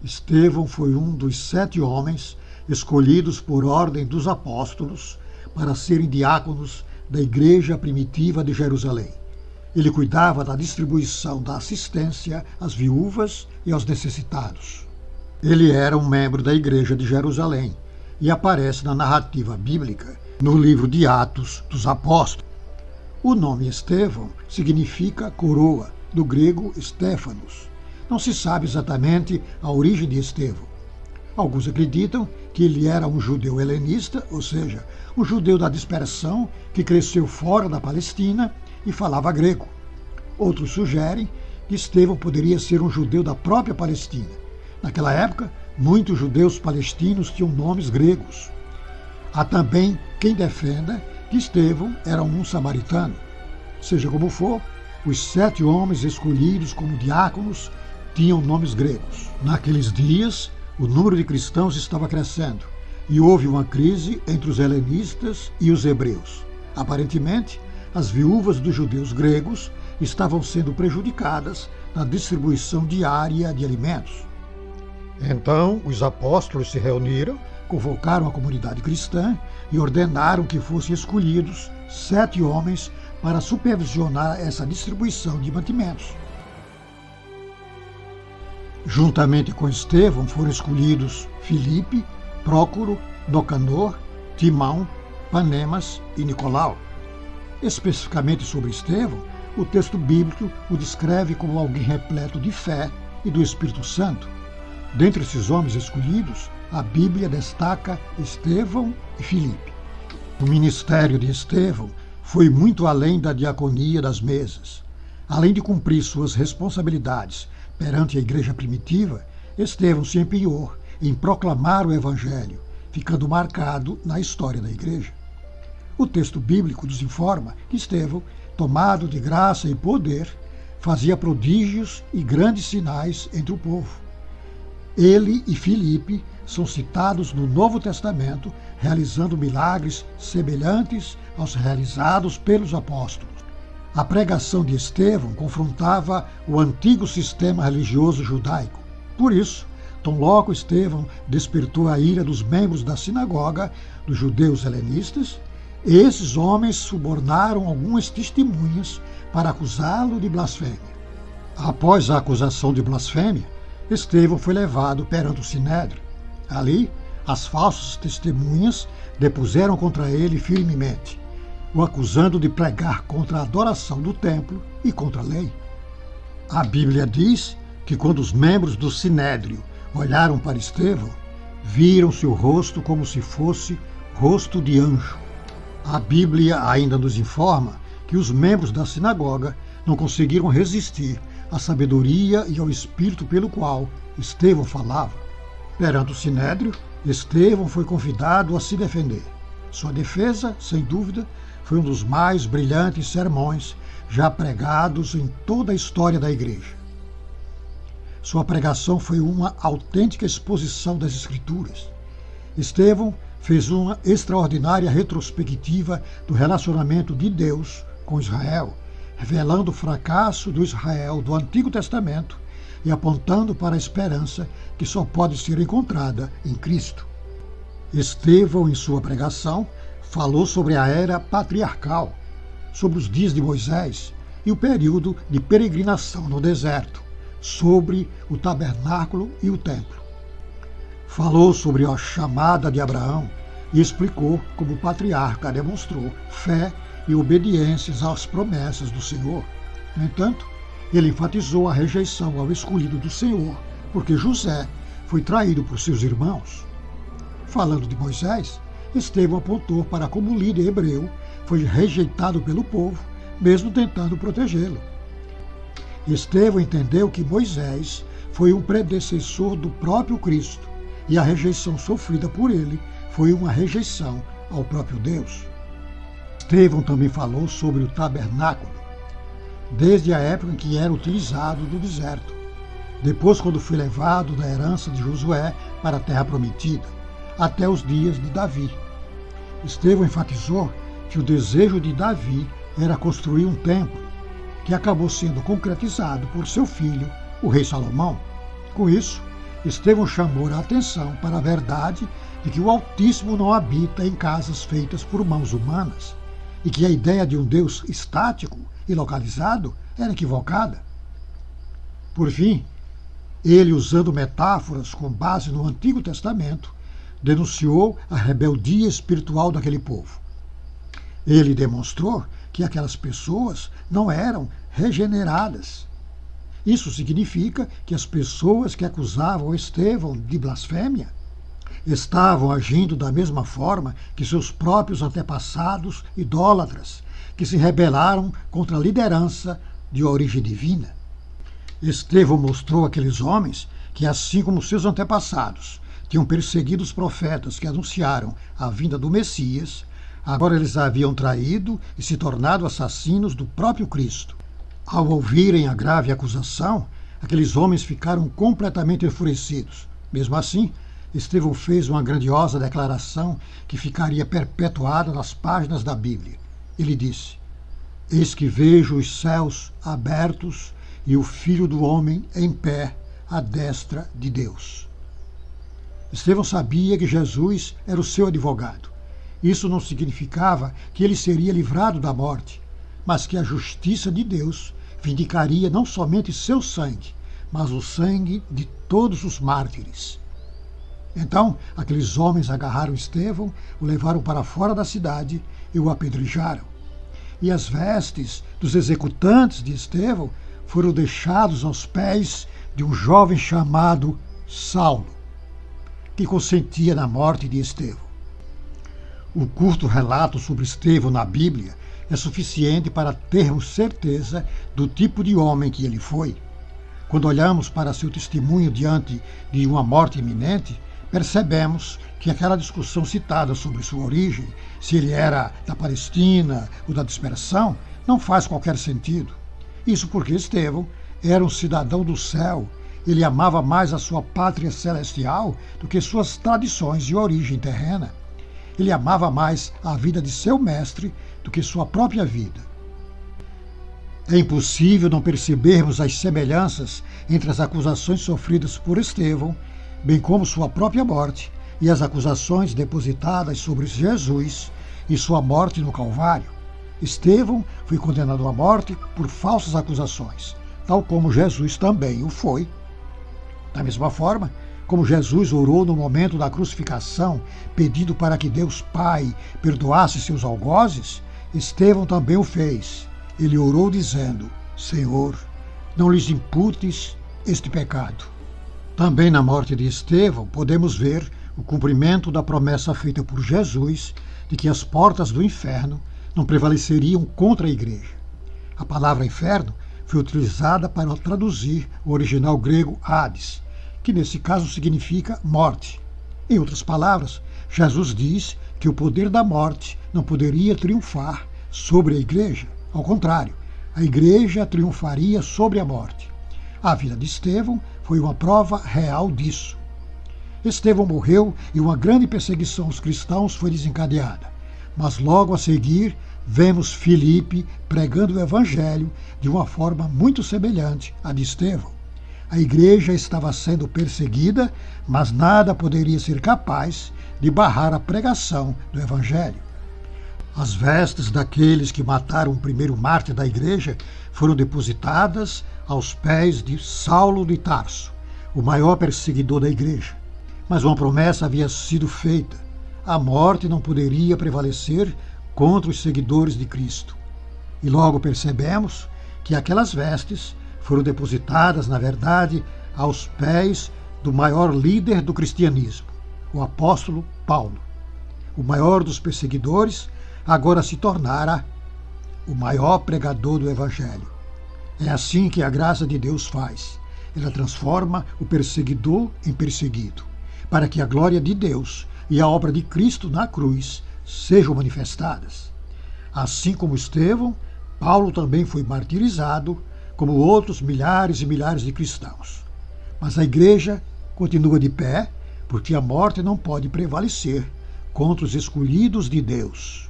Estevão foi um dos 7 homens escolhidos por ordem dos apóstolos para serem diáconos da igreja primitiva de Jerusalém. Ele cuidava da distribuição da assistência às viúvas e aos necessitados. Ele era um membro da igreja de Jerusalém e aparece na narrativa bíblica no livro de Atos dos Apóstolos. O nome Estevão significa coroa, do grego Stéphanos. Não se sabe exatamente a origem de Estevão. Alguns acreditam que ele era um judeu helenista, ou seja, um judeu da dispersão que cresceu fora da Palestina e falava grego. Outros sugerem que Estevão poderia ser um judeu da própria Palestina. Naquela época, muitos judeus palestinos tinham nomes gregos. Há também quem defenda que Estevão era um samaritano. Seja como for, os 7 homens escolhidos como diáconos tinham nomes gregos. Naqueles dias, o número de cristãos estava crescendo e houve uma crise entre os helenistas e os hebreus. Aparentemente, as viúvas dos judeus gregos estavam sendo prejudicadas na distribuição diária de alimentos. Então, os apóstolos se reuniram, convocaram a comunidade cristã e ordenaram que fossem escolhidos 7 homens para supervisionar essa distribuição de mantimentos. Juntamente com Estevão foram escolhidos Filipe, Prócoro, Nicanor, Timão, Panemas e Nicolau. Especificamente sobre Estevão, o texto bíblico o descreve como alguém repleto de fé e do Espírito Santo. Dentre esses homens escolhidos, a Bíblia destaca Estevão e Filipe. O ministério de Estevão foi muito além da diaconia das mesas. Além de cumprir suas responsabilidades perante a igreja primitiva, Estevão se empenhou em proclamar o Evangelho, ficando marcado na história da igreja. O texto bíblico nos informa que Estevão, tomado de graça e poder, fazia prodígios e grandes sinais entre o povo. Ele e Filipe são citados no Novo Testamento, realizando milagres semelhantes aos realizados pelos apóstolos. A pregação de Estevão confrontava o antigo sistema religioso judaico. Por isso, tão logo Estevão despertou a ira dos membros da sinagoga dos judeus helenistas, esses homens subornaram algumas testemunhas para acusá-lo de blasfêmia. Após a acusação de blasfêmia, Estevão foi levado perante o Sinédrio. Ali, as falsas testemunhas depuseram contra ele firmemente, o acusando de pregar contra a adoração do templo e contra a lei. A Bíblia diz que quando os membros do Sinédrio olharam para Estevão, viram seu rosto como se fosse rosto de anjo. A Bíblia ainda nos informa que os membros da sinagoga não conseguiram resistir à sabedoria e ao espírito pelo qual Estevão falava. Perante o Sinédrio, Estevão foi convidado a se defender. Sua defesa, sem dúvida, foi um dos mais brilhantes sermões já pregados em toda a história da igreja. Sua pregação foi uma autêntica exposição das Escrituras. Estevão fez uma extraordinária retrospectiva do relacionamento de Deus com Israel, revelando o fracasso do Israel do Antigo Testamento e apontando para a esperança que só pode ser encontrada em Cristo. Estevão, em sua pregação, falou sobre a era patriarcal, sobre os dias de Moisés e o período de peregrinação no deserto, sobre o tabernáculo e o templo. Falou sobre a chamada de Abraão e explicou como o patriarca demonstrou fé e obediências às promessas do Senhor. No entanto, ele enfatizou a rejeição ao escolhido do Senhor, porque José foi traído por seus irmãos. Falando de Moisés, Estevão apontou para como o líder hebreu foi rejeitado pelo povo, mesmo tentando protegê-lo. Estevão entendeu que Moisés foi um predecessor do próprio Cristo e a rejeição sofrida por ele foi uma rejeição ao próprio Deus. Estevão também falou sobre o tabernáculo, desde a época em que era utilizado no deserto, depois quando foi levado da herança de Josué para a terra prometida, até os dias de Davi. Estevão enfatizou que o desejo de Davi era construir um templo, que acabou sendo concretizado por seu filho, o rei Salomão. Com isso, Estevão chamou a atenção para a verdade de que o Altíssimo não habita em casas feitas por mãos humanas e que a ideia de um Deus estático e localizado era equivocada. Por fim, ele, usando metáforas com base no Antigo Testamento, denunciou a rebeldia espiritual daquele povo. Ele demonstrou que aquelas pessoas não eram regeneradas. Isso significa que as pessoas que acusavam Estevão de blasfêmia estavam agindo da mesma forma que seus próprios antepassados idólatras, que se rebelaram contra a liderança de origem divina. Estevão mostrou àqueles homens que, assim como seus antepassados tinham perseguido os profetas que anunciaram a vinda do Messias, agora eles haviam traído e se tornado assassinos do próprio Cristo. Ao ouvirem a grave acusação, aqueles homens ficaram completamente enfurecidos. Mesmo assim, Estevão fez uma grandiosa declaração que ficaria perpetuada nas páginas da Bíblia. Ele disse: "Eis que vejo os céus abertos e o Filho do Homem em pé à destra de Deus." Estevão sabia que Jesus era o seu advogado. Isso não significava que ele seria livrado da morte, mas que a justiça de Deus vindicaria não somente seu sangue, mas o sangue de todos os mártires. Então, aqueles homens agarraram Estevão, o levaram para fora da cidade e o apedrejaram. E as vestes dos executantes de Estevão foram deixados aos pés de um jovem chamado Saulo, que consentia na morte de Estevão. O curto relato sobre Estevão na Bíblia é suficiente para termos certeza do tipo de homem que ele foi. Quando olhamos para seu testemunho diante de uma morte iminente, percebemos que aquela discussão citada sobre sua origem, se ele era da Palestina ou da dispersão, não faz qualquer sentido. Isso porque Estevão era um cidadão do céu. Ele amava mais a sua pátria celestial do que suas tradições de origem terrena. Ele amava mais a vida de seu mestre do que sua própria vida. É impossível não percebermos as semelhanças entre as acusações sofridas por Estevão, bem como sua própria morte, e as acusações depositadas sobre Jesus e sua morte no Calvário. Estevão foi condenado à morte por falsas acusações, tal como Jesus também o foi. Da mesma forma, como Jesus orou no momento da crucificação, pedindo para que Deus Pai perdoasse seus algozes, Estevão também o fez. Ele orou dizendo: "Senhor, não lhes imputes este pecado." Também na morte de Estevão podemos ver o cumprimento da promessa feita por Jesus de que as portas do inferno não prevaleceriam contra a igreja. A palavra inferno foi utilizada para traduzir o original grego Hades, que nesse caso significa morte. Em outras palavras, Jesus diz que o poder da morte não poderia triunfar sobre a igreja. Ao contrário, a igreja triunfaria sobre a morte. A vida de Estevão foi uma prova real disso. Estevão morreu e uma grande perseguição aos cristãos foi desencadeada. Mas logo a seguir, vemos Filipe pregando o evangelho de uma forma muito semelhante à de Estevão. A igreja estava sendo perseguida, mas nada poderia ser capaz de barrar a pregação do evangelho. As vestes daqueles que mataram o primeiro mártir da igreja foram depositadas aos pés de Saulo de Tarso, o maior perseguidor da igreja. Mas uma promessa havia sido feita: a morte não poderia prevalecer contra os seguidores de Cristo. E logo percebemos que aquelas vestes foram depositadas, na verdade, aos pés do maior líder do cristianismo, o apóstolo Paulo. O maior dos perseguidores agora se tornara o maior pregador do evangelho. É assim que a graça de Deus faz. Ela transforma o perseguidor em perseguido, para que a glória de Deus e a obra de Cristo na cruz sejam manifestadas. Assim como Estevão, Paulo também foi martirizado, como outros milhares e milhares de cristãos. Mas a igreja continua de pé, porque a morte não pode prevalecer contra os escolhidos de Deus.